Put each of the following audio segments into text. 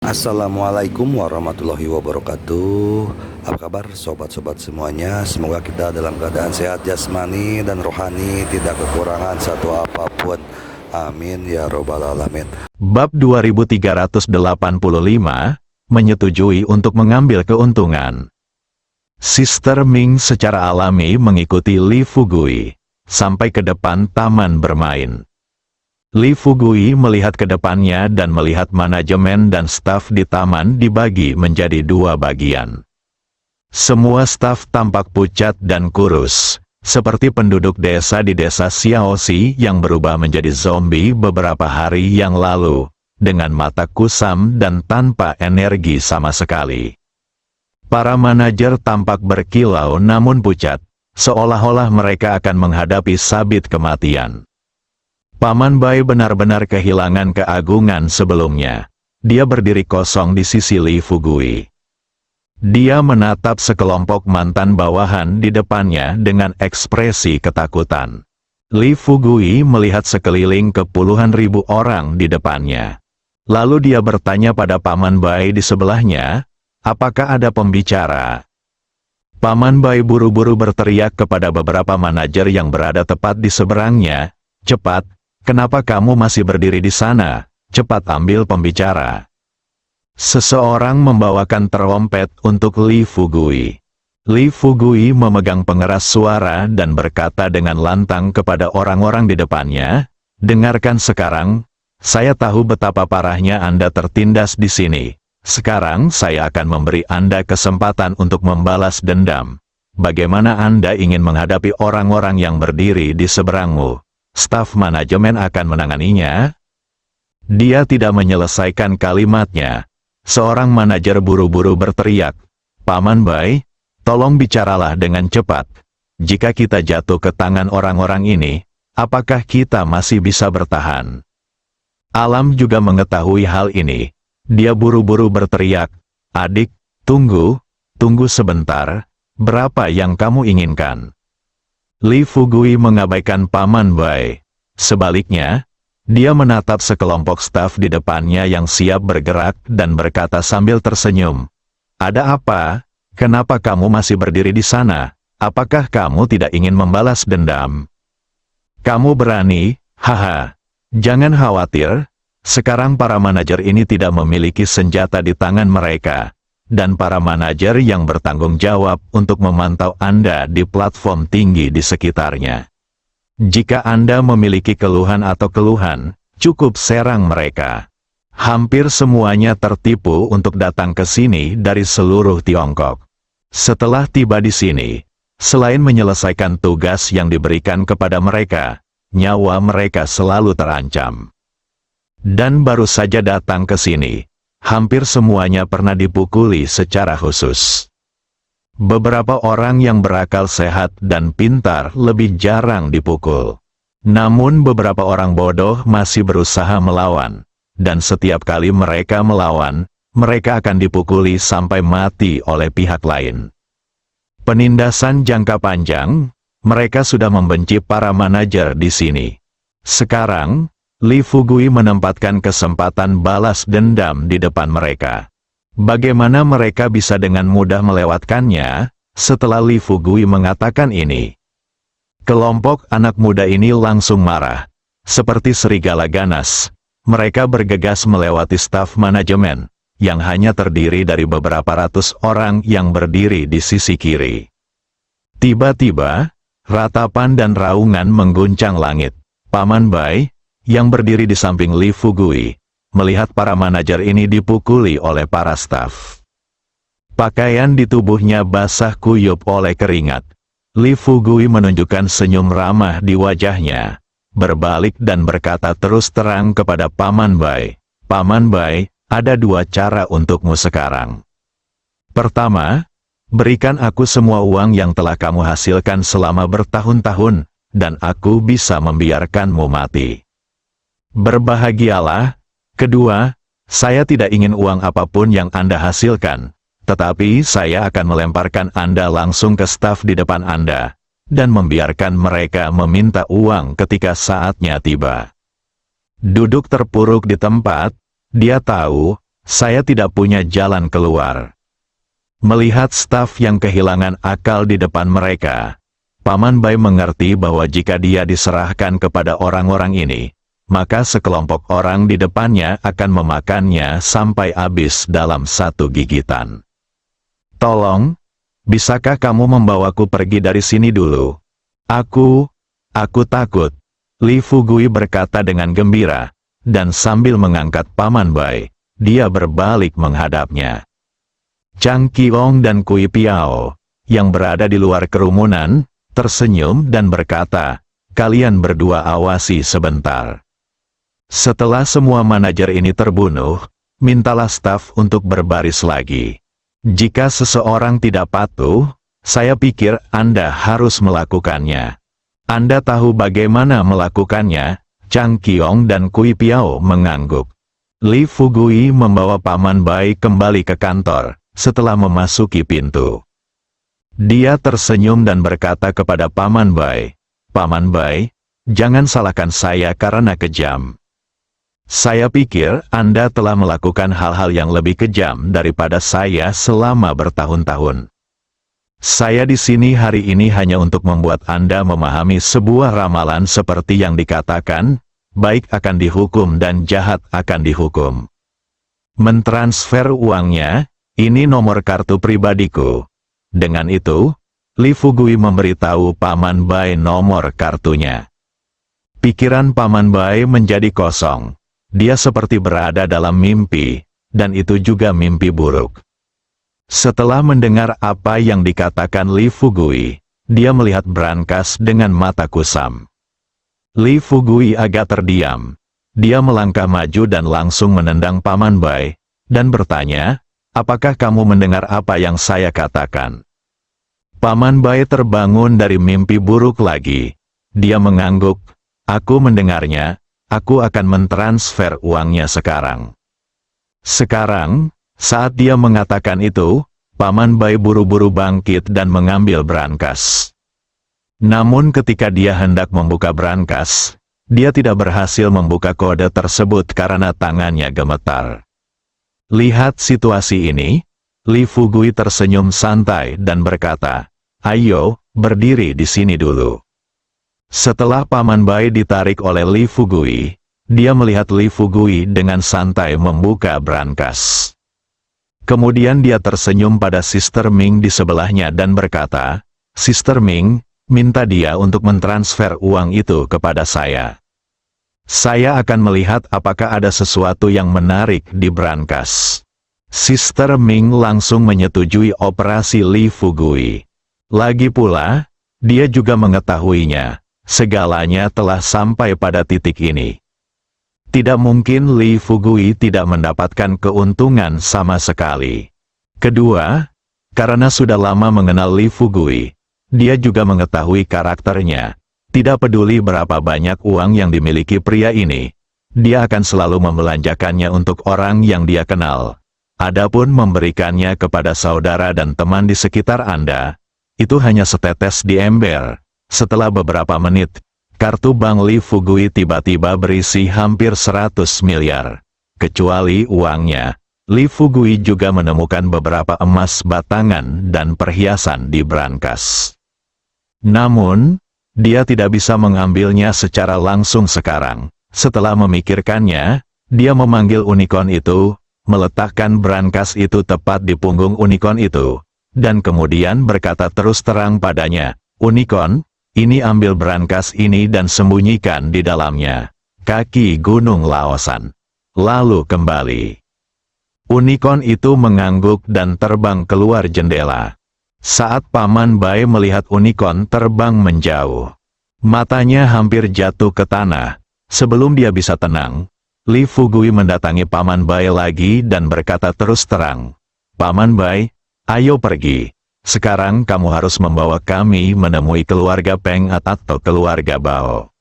Assalamualaikum warahmatullahi wabarakatuh. Apa kabar sobat-sobat semuanya? Semoga kita dalam keadaan sehat jasmani dan rohani, tidak kekurangan satu apapun. Amin ya robbal alamin. Bab 2385 menyetujui untuk mengambil keuntungan. Sister Ming secara alami mengikuti Li Fugui sampai ke depan taman bermain. Li Fugui melihat ke depannya dan melihat manajemen dan staf di taman dibagi menjadi dua bagian. Semua staf tampak pucat dan kurus, seperti penduduk desa di desa Xiaoxi yang berubah menjadi zombie beberapa hari yang lalu, dengan mata kusam dan tanpa energi sama sekali. Para manajer tampak berkilau namun pucat, seolah-olah mereka akan menghadapi sabit kematian. Paman Bai benar-benar kehilangan keagungan sebelumnya. Dia berdiri kosong di sisi Li Fugui. Dia menatap sekelompok mantan bawahan di depannya dengan ekspresi ketakutan. Li Fugui melihat sekeliling ke puluhan ribu orang di depannya. Lalu dia bertanya pada Paman Bai di sebelahnya, apakah ada pembicara? Paman Bai buru-buru berteriak kepada beberapa manajer yang berada tepat di seberangnya, cepat! Kenapa kamu masih berdiri di sana? Cepat ambil pembicara. Seseorang membawakan trompet untuk Li Fugui. Li Fugui memegang pengeras suara dan berkata dengan lantang kepada orang-orang di depannya, dengarkan sekarang, saya tahu betapa parahnya Anda tertindas di sini. Sekarang saya akan memberi Anda kesempatan untuk membalas dendam. Bagaimana Anda ingin menghadapi orang-orang yang berdiri di seberangmu? Staf manajemen akan menanganinya. Dia tidak menyelesaikan kalimatnya. Seorang manajer buru-buru berteriak, Paman Bai, tolong bicaralah dengan cepat. Jika kita jatuh ke tangan orang-orang ini, apakah kita masih bisa bertahan? Alam juga mengetahui hal ini. Dia buru-buru berteriak, adik, tunggu sebentar, berapa yang kamu inginkan? Li Fugui mengabaikan Paman Bai. Sebaliknya, dia menatap sekelompok staf di depannya yang siap bergerak dan berkata sambil tersenyum. Ada apa? Kenapa kamu masih berdiri di sana? Apakah kamu tidak ingin membalas dendam? Kamu berani? Haha. Jangan khawatir. Sekarang para manajer ini tidak memiliki senjata di tangan mereka. Dan para manajer yang bertanggung jawab untuk memantau Anda di platform tinggi di sekitarnya. Jika Anda memiliki keluhan atau keluhan, cukup serang mereka. Hampir semuanya tertipu untuk datang ke sini dari seluruh Tiongkok. Setelah tiba di sini, selain menyelesaikan tugas yang diberikan kepada mereka, nyawa mereka selalu terancam. Dan baru saja datang ke sini. Hampir semuanya pernah dipukuli secara khusus. Beberapa orang yang berakal sehat dan pintar lebih jarang dipukul. Namun beberapa orang bodoh masih berusaha melawan. Dan setiap kali mereka melawan, mereka akan dipukuli sampai mati oleh pihak lain. Penindasan jangka panjang, mereka sudah membenci para manajer di sini. Sekarang, Li Fugui menempatkan kesempatan balas dendam di depan mereka. Bagaimana mereka bisa dengan mudah melewatkannya? Setelah Li Fugui mengatakan ini, kelompok anak muda ini langsung marah. Seperti serigala ganas, mereka bergegas melewati staf manajemen, yang hanya terdiri dari beberapa ratus orang yang berdiri di sisi kiri. Tiba-tiba, ratapan dan raungan mengguncang langit. Paman Bai, yang berdiri di samping Li Fugui, melihat para manajer ini dipukuli oleh para staf. Pakaian di tubuhnya basah kuyup oleh keringat. Li Fugui menunjukkan senyum ramah di wajahnya, berbalik dan berkata terus terang kepada Paman Bai, Paman Bai, ada dua cara untukmu sekarang. Pertama, berikan aku semua uang yang telah kamu hasilkan selama bertahun-tahun, dan aku bisa membiarkanmu mati. Berbahagialah. Kedua, saya tidak ingin uang apapun yang Anda hasilkan, tetapi saya akan melemparkan Anda langsung ke staf di depan Anda, dan membiarkan mereka meminta uang ketika saatnya tiba. Duduk terpuruk di tempat, dia tahu, Saya tidak punya jalan keluar. Melihat staf yang kehilangan akal di depan mereka, Paman Bai mengerti bahwa jika dia diserahkan kepada orang-orang ini, maka sekelompok orang di depannya akan memakannya sampai habis dalam satu gigitan. Tolong, bisakah kamu membawaku pergi dari sini dulu? Aku takut. Li Fugui berkata dengan gembira, dan sambil mengangkat Paman Bai, dia berbalik menghadapnya. Chang Qiong dan Kui Piao, yang berada di luar kerumunan, tersenyum dan berkata, kalian berdua awasi sebentar. Setelah semua manajer ini terbunuh, mintalah staf untuk berbaris lagi. Jika seseorang tidak patuh, saya pikir Anda harus melakukannya. Anda tahu bagaimana melakukannya? Chang Qiong dan Kui Piao mengangguk. Li Fugui membawa Paman Bai kembali ke kantor, setelah memasuki pintu. Dia tersenyum dan berkata kepada Paman Bai, Paman Bai, jangan salahkan saya karena kejam. Saya pikir Anda telah melakukan hal-hal yang lebih kejam daripada saya selama bertahun-tahun. Saya di sini hari ini hanya untuk membuat Anda memahami sebuah ramalan seperti yang dikatakan, baik akan dihukum dan jahat akan dihukum. Mentransfer uangnya, ini nomor kartu pribadiku. Dengan itu, Li Fugui memberitahu Paman Bai nomor kartunya. Pikiran Paman Bai menjadi kosong. Dia seperti berada dalam mimpi, dan itu juga mimpi buruk. Setelah mendengar apa yang dikatakan Li Fugui, dia melihat brankas dengan mata kusam. Li Fugui agak terdiam. Dia melangkah maju dan langsung menendang Paman Bai, dan bertanya, apakah kamu mendengar apa yang saya katakan? Paman Bai terbangun dari mimpi buruk lagi. Dia mengangguk, aku mendengarnya. Aku akan mentransfer uangnya sekarang. Sekarang, saat dia mengatakan itu, Paman Bai buru-buru bangkit dan mengambil brankas. Namun ketika dia hendak membuka brankas, dia tidak berhasil membuka kode tersebut karena tangannya gemetar. Lihat situasi ini, Li Fugui tersenyum santai dan berkata, ayo, berdiri di sini dulu. Setelah Paman Bai ditarik oleh Li Fugui, dia melihat Li Fugui dengan santai membuka brankas. Kemudian dia tersenyum pada Sister Ming di sebelahnya dan berkata, Sister Ming, minta dia untuk mentransfer uang itu kepada saya. Saya akan melihat apakah ada sesuatu yang menarik di brankas. Sister Ming langsung menyetujui operasi Li Fugui. Lagi pula, dia juga mengetahuinya. Segalanya telah sampai pada titik ini. Tidak mungkin Li Fugui tidak mendapatkan keuntungan sama sekali. Kedua, karena sudah lama mengenal Li Fugui, dia juga mengetahui karakternya. Tidak peduli berapa banyak uang yang dimiliki pria ini, dia akan selalu membelanjakannya untuk orang yang dia kenal. Adapun memberikannya kepada saudara dan teman di sekitar Anda, itu hanya setetes di ember. Setelah beberapa menit, kartu bank Li Fugui tiba-tiba berisi hampir 100 miliar. Kecuali uangnya, Li Fugui juga menemukan beberapa emas batangan dan perhiasan di brankas. Namun, dia tidak bisa mengambilnya secara langsung sekarang. Setelah memikirkannya, dia memanggil unicorn itu, meletakkan brankas itu tepat di punggung unicorn itu, dan kemudian berkata terus terang padanya, unicorn, ini ambil brankas ini dan sembunyikan di dalamnya. Kaki Gunung Laosan. Lalu kembali. Unicorn itu mengangguk dan terbang keluar jendela. Saat Paman Bai melihat unicorn terbang menjauh, matanya hampir jatuh ke tanah. Sebelum dia bisa tenang, Li Fugui mendatangi Paman Bai lagi dan berkata terus terang, Paman Bai, ayo pergi. Sekarang kamu harus membawa kami menemui keluarga Peng atau keluarga Bao.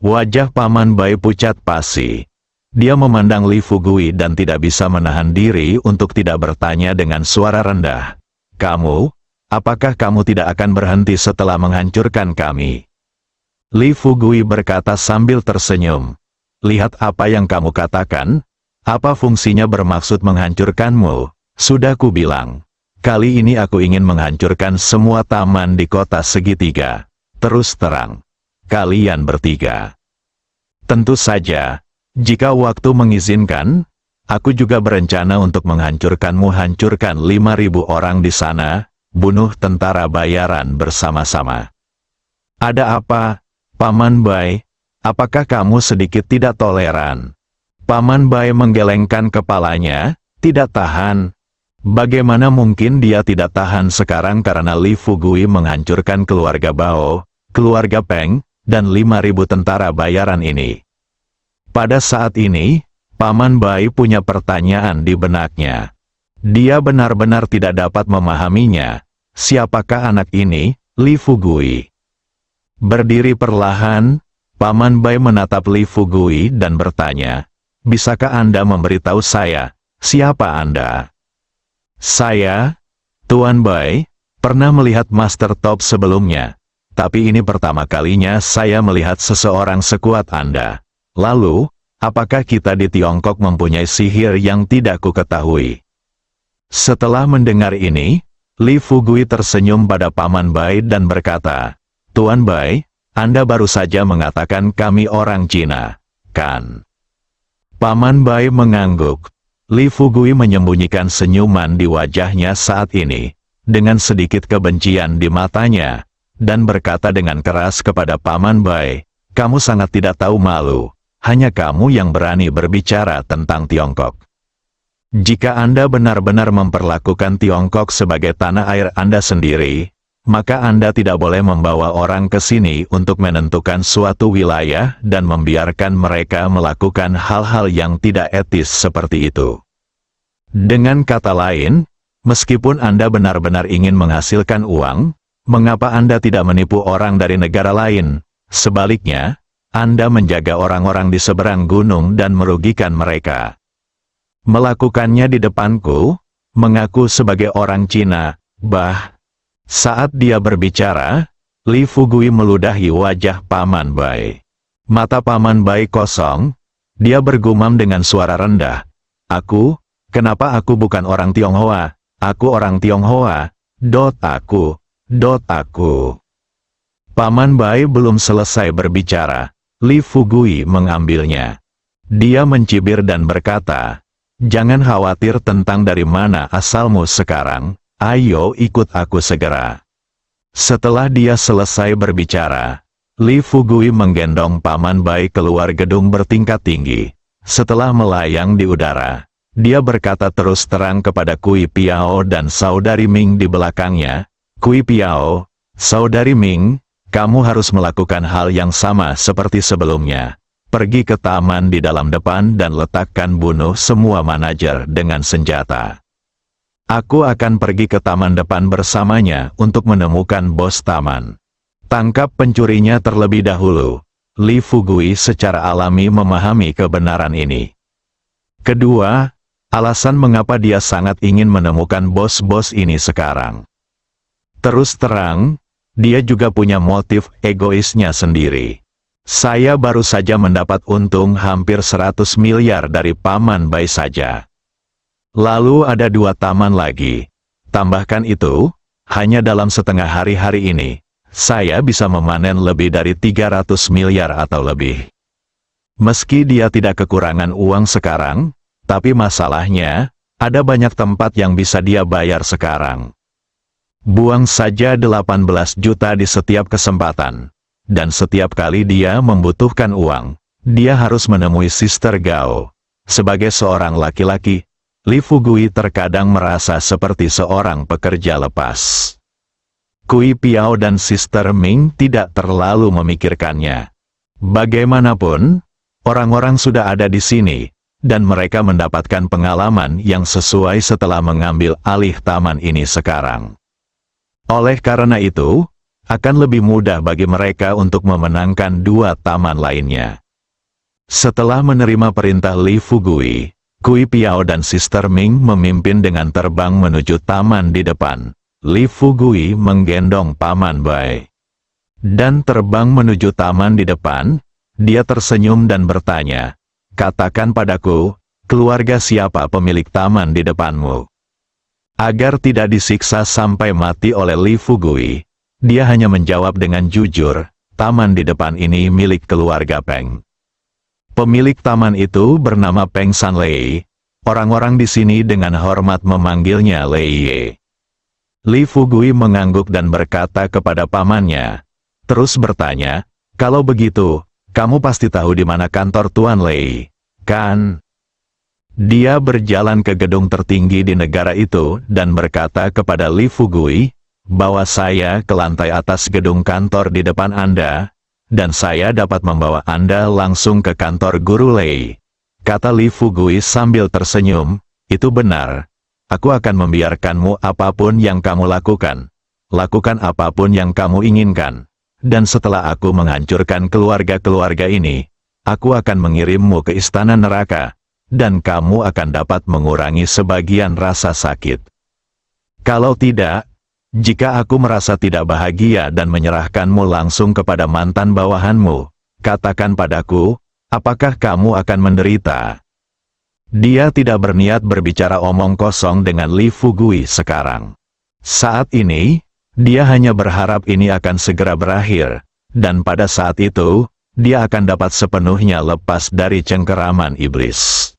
Wajah Paman Bai pucat pasi. Dia memandang Li Fugui dan tidak bisa menahan diri untuk tidak bertanya dengan suara rendah. Kamu, apakah kamu tidak akan berhenti setelah menghancurkan kami? Li Fugui berkata sambil tersenyum. Lihat apa yang kamu katakan. Apa fungsinya bermaksud menghancurkanmu? Sudah kubilang. Kali ini aku ingin menghancurkan semua taman di kota segitiga. Terus terang. Kalian bertiga. Tentu saja, jika waktu mengizinkan, aku juga berencana untuk menghancurkanmu. Hancurkan 5.000 orang di sana, bunuh tentara bayaran bersama-sama. Ada apa, Paman Bai? Apakah kamu sedikit tidak toleran? Paman Bai menggelengkan kepalanya, tidak tahan. Bagaimana mungkin dia tidak tahan sekarang karena Li Fugui menghancurkan keluarga Bao, keluarga Peng, dan 5.000 tentara bayaran ini. Pada saat ini, Paman Bai punya pertanyaan di benaknya. Dia benar-benar tidak dapat memahaminya. Siapakah anak ini, Li Fugui? Berdiri perlahan, Paman Bai menatap Li Fugui dan bertanya, bisakah Anda memberitahu saya, siapa Anda? Saya, Tuan Bai, pernah melihat Master Top sebelumnya, tapi ini pertama kalinya saya melihat seseorang sekuat Anda. Lalu, apakah kita di Tiongkok mempunyai sihir yang tidak kuketahui? Setelah mendengar ini, Li Fugui tersenyum pada Paman Bai dan berkata, Tuan Bai, Anda baru saja mengatakan kami orang Cina, kan? Paman Bai mengangguk. Li Fugui menyembunyikan senyuman di wajahnya saat ini, dengan sedikit kebencian di matanya, dan berkata dengan keras kepada Paman Bai, kamu sangat tidak tahu malu, hanya kamu yang berani berbicara tentang Tiongkok. Jika Anda benar-benar memperlakukan Tiongkok sebagai tanah air Anda sendiri, maka Anda tidak boleh membawa orang ke sini untuk menentukan suatu wilayah dan membiarkan mereka melakukan hal-hal yang tidak etis seperti itu. Dengan kata lain, meskipun Anda benar-benar ingin menghasilkan uang, mengapa Anda tidak menipu orang dari negara lain? Sebaliknya, Anda menjaga orang-orang di seberang gunung dan merugikan mereka. Melakukannya di depanku, mengaku sebagai orang Cina, Saat dia berbicara, Li Fugui meludahi wajah Paman Bai. Mata Paman Bai kosong, dia bergumam dengan suara rendah. Kenapa aku bukan orang Tionghoa? Aku orang Tionghoa, aku. Paman Bai belum selesai berbicara, Li Fugui mengambilnya. Dia mencibir dan berkata, jangan khawatir tentang dari mana asalmu sekarang. Ayo ikut aku segera. Setelah dia selesai berbicara, Li Fugui menggendong Paman Bai keluar gedung bertingkat tinggi. Setelah melayang di udara, dia berkata terus terang kepada Kui Piao dan Saudari Ming di belakangnya, Kui Piao, Saudari Ming, kamu harus melakukan hal yang sama seperti sebelumnya. Pergi ke taman di dalam depan dan letakkan bunuh semua manajer dengan senjata. Aku akan pergi ke taman depan bersamanya untuk menemukan bos taman. Tangkap pencurinya terlebih dahulu. Li Fugui secara alami memahami kebenaran ini. Kedua, alasan mengapa dia sangat ingin menemukan bos-bos ini sekarang. Terus terang, dia juga punya motif egoisnya sendiri. Saya baru saja mendapat untung hampir 100 miliar dari Paman Bai saja. Lalu ada 2 taman lagi. Tambahkan itu, hanya dalam setengah hari ini, saya bisa memanen lebih dari 300 miliar atau lebih. Meski dia tidak kekurangan uang sekarang, tapi masalahnya, ada banyak tempat yang bisa dia bayar sekarang. Buang saja 18 juta di setiap kesempatan. Dan setiap kali dia membutuhkan uang, dia harus menemui Sister Gao. Sebagai seorang laki-laki, Li Fugui terkadang merasa seperti seorang pekerja lepas. Kui Piao dan Sister Ming tidak terlalu memikirkannya. Bagaimanapun, orang-orang sudah ada di sini, dan mereka mendapatkan pengalaman yang sesuai setelah mengambil alih taman ini sekarang. Oleh karena itu, akan lebih mudah bagi mereka untuk memenangkan 2 taman lainnya. Setelah menerima perintah Li Fugui, Kui Piao dan Sister Ming memimpin dengan terbang menuju taman di depan. Li Fugui menggendong Paman Bai. Dan terbang menuju taman di depan, dia tersenyum dan bertanya, katakan padaku, keluarga siapa pemilik taman di depanmu? Agar tidak disiksa sampai mati oleh Li Fugui, dia hanya menjawab dengan jujur, taman di depan ini milik keluarga Peng. Pemilik taman itu bernama Peng Sanlei. Orang-orang di sini dengan hormat memanggilnya Lei Ye. Li Fugui mengangguk dan berkata kepada pamannya, terus bertanya, kalau begitu, kamu pasti tahu di mana kantor Tuan Lei, kan? Dia berjalan ke gedung tertinggi di negara itu dan berkata kepada Li Fugui, bawa saya ke lantai atas gedung kantor di depan Anda, dan saya dapat membawa Anda langsung ke kantor Guru Lei. Kata Li Fugui sambil tersenyum, itu benar. Aku akan membiarkanmu apapun yang kamu lakukan. Lakukan apapun yang kamu inginkan. Dan setelah aku menghancurkan keluarga-keluarga ini, aku akan mengirimmu ke istana neraka. Dan kamu akan dapat mengurangi sebagian rasa sakit. Kalau tidak, jika aku merasa tidak bahagia dan menyerahkanmu langsung kepada mantan bawahanmu, katakan padaku, apakah kamu akan menderita? Dia tidak berniat berbicara omong kosong dengan Li Fugui sekarang. Saat ini, dia hanya berharap ini akan segera berakhir, dan pada saat itu, dia akan dapat sepenuhnya lepas dari cengkeraman iblis.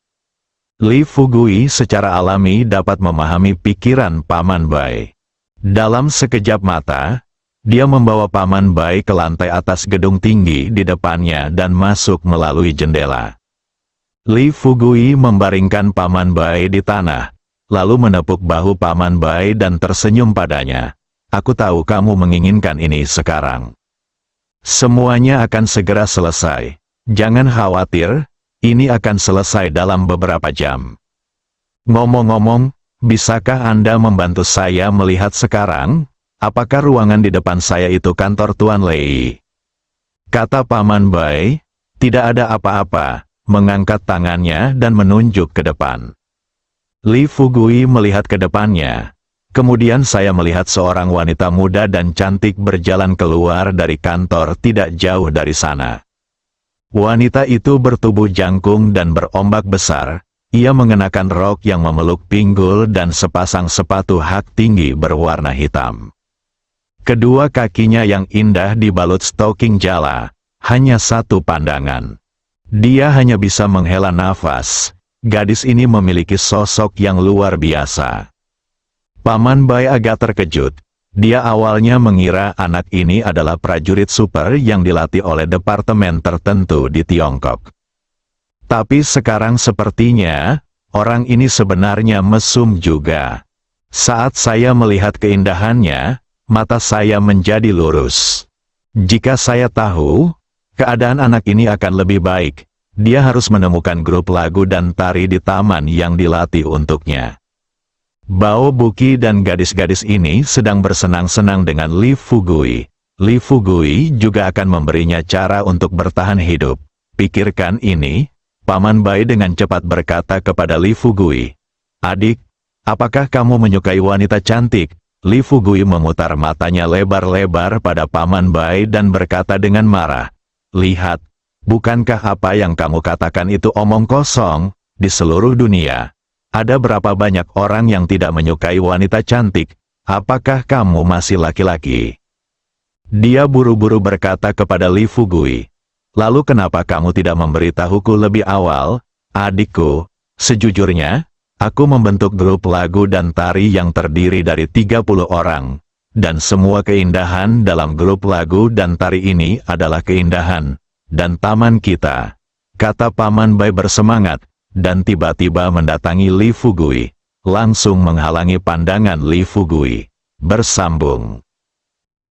Li Fugui secara alami dapat memahami pikiran Paman Bai. Dalam sekejap mata, dia membawa Paman Bai ke lantai atas gedung tinggi di depannya dan masuk melalui jendela. Li Fugui membaringkan Paman Bai di tanah, lalu menepuk bahu Paman Bai dan tersenyum padanya. Aku tahu kamu menginginkan ini sekarang. Semuanya akan segera selesai. Jangan khawatir, ini akan selesai dalam beberapa jam. Ngomong-ngomong, bisakah Anda membantu saya melihat sekarang? Apakah ruangan di depan saya itu kantor Tuan Lei? Kata Paman Bai, tidak ada apa-apa. Mengangkat tangannya dan menunjuk ke depan. Li Fugui melihat ke depannya. Kemudian saya melihat seorang wanita muda dan cantik berjalan keluar dari kantor tidak jauh dari sana. Wanita itu bertubuh jangkung dan berombak besar. Ia mengenakan rok yang memeluk pinggul dan sepasang sepatu hak tinggi berwarna hitam. Kedua kakinya yang indah dibalut stoking jala, hanya satu pandangan. Dia hanya bisa menghela nafas. Gadis ini memiliki sosok yang luar biasa. Paman Bai agak terkejut. Dia awalnya mengira anak ini adalah prajurit super yang dilatih oleh departemen tertentu di Tiongkok. Tapi sekarang sepertinya, orang ini sebenarnya mesum juga. Saat saya melihat keindahannya, mata saya menjadi lurus. Jika saya tahu, keadaan anak ini akan lebih baik. Dia harus menemukan grup lagu dan tari di taman yang dilatih untuknya. Bao Buki dan gadis-gadis ini sedang bersenang-senang dengan Li Fugui. Li Fugui juga akan memberinya cara untuk bertahan hidup. Pikirkan ini, Paman Bai dengan cepat berkata kepada Li Fugui. Adik, apakah kamu menyukai wanita cantik? Li Fugui memutar matanya lebar-lebar pada Paman Bai dan berkata dengan marah. Lihat, bukankah apa yang kamu katakan itu omong kosong? Di seluruh dunia, ada berapa banyak orang yang tidak menyukai wanita cantik? Apakah kamu masih laki-laki? Dia buru-buru berkata kepada Li Fugui. Lalu kenapa kamu tidak memberitahuku lebih awal? Adikku, sejujurnya, aku membentuk grup lagu dan tari yang terdiri dari 30 orang. Dan semua keindahan dalam grup lagu dan tari ini adalah keindahan dan taman kita. Kata Paman Bai bersemangat, dan tiba-tiba mendatangi Li Fugui, langsung menghalangi pandangan Li Fugui. Bersambung.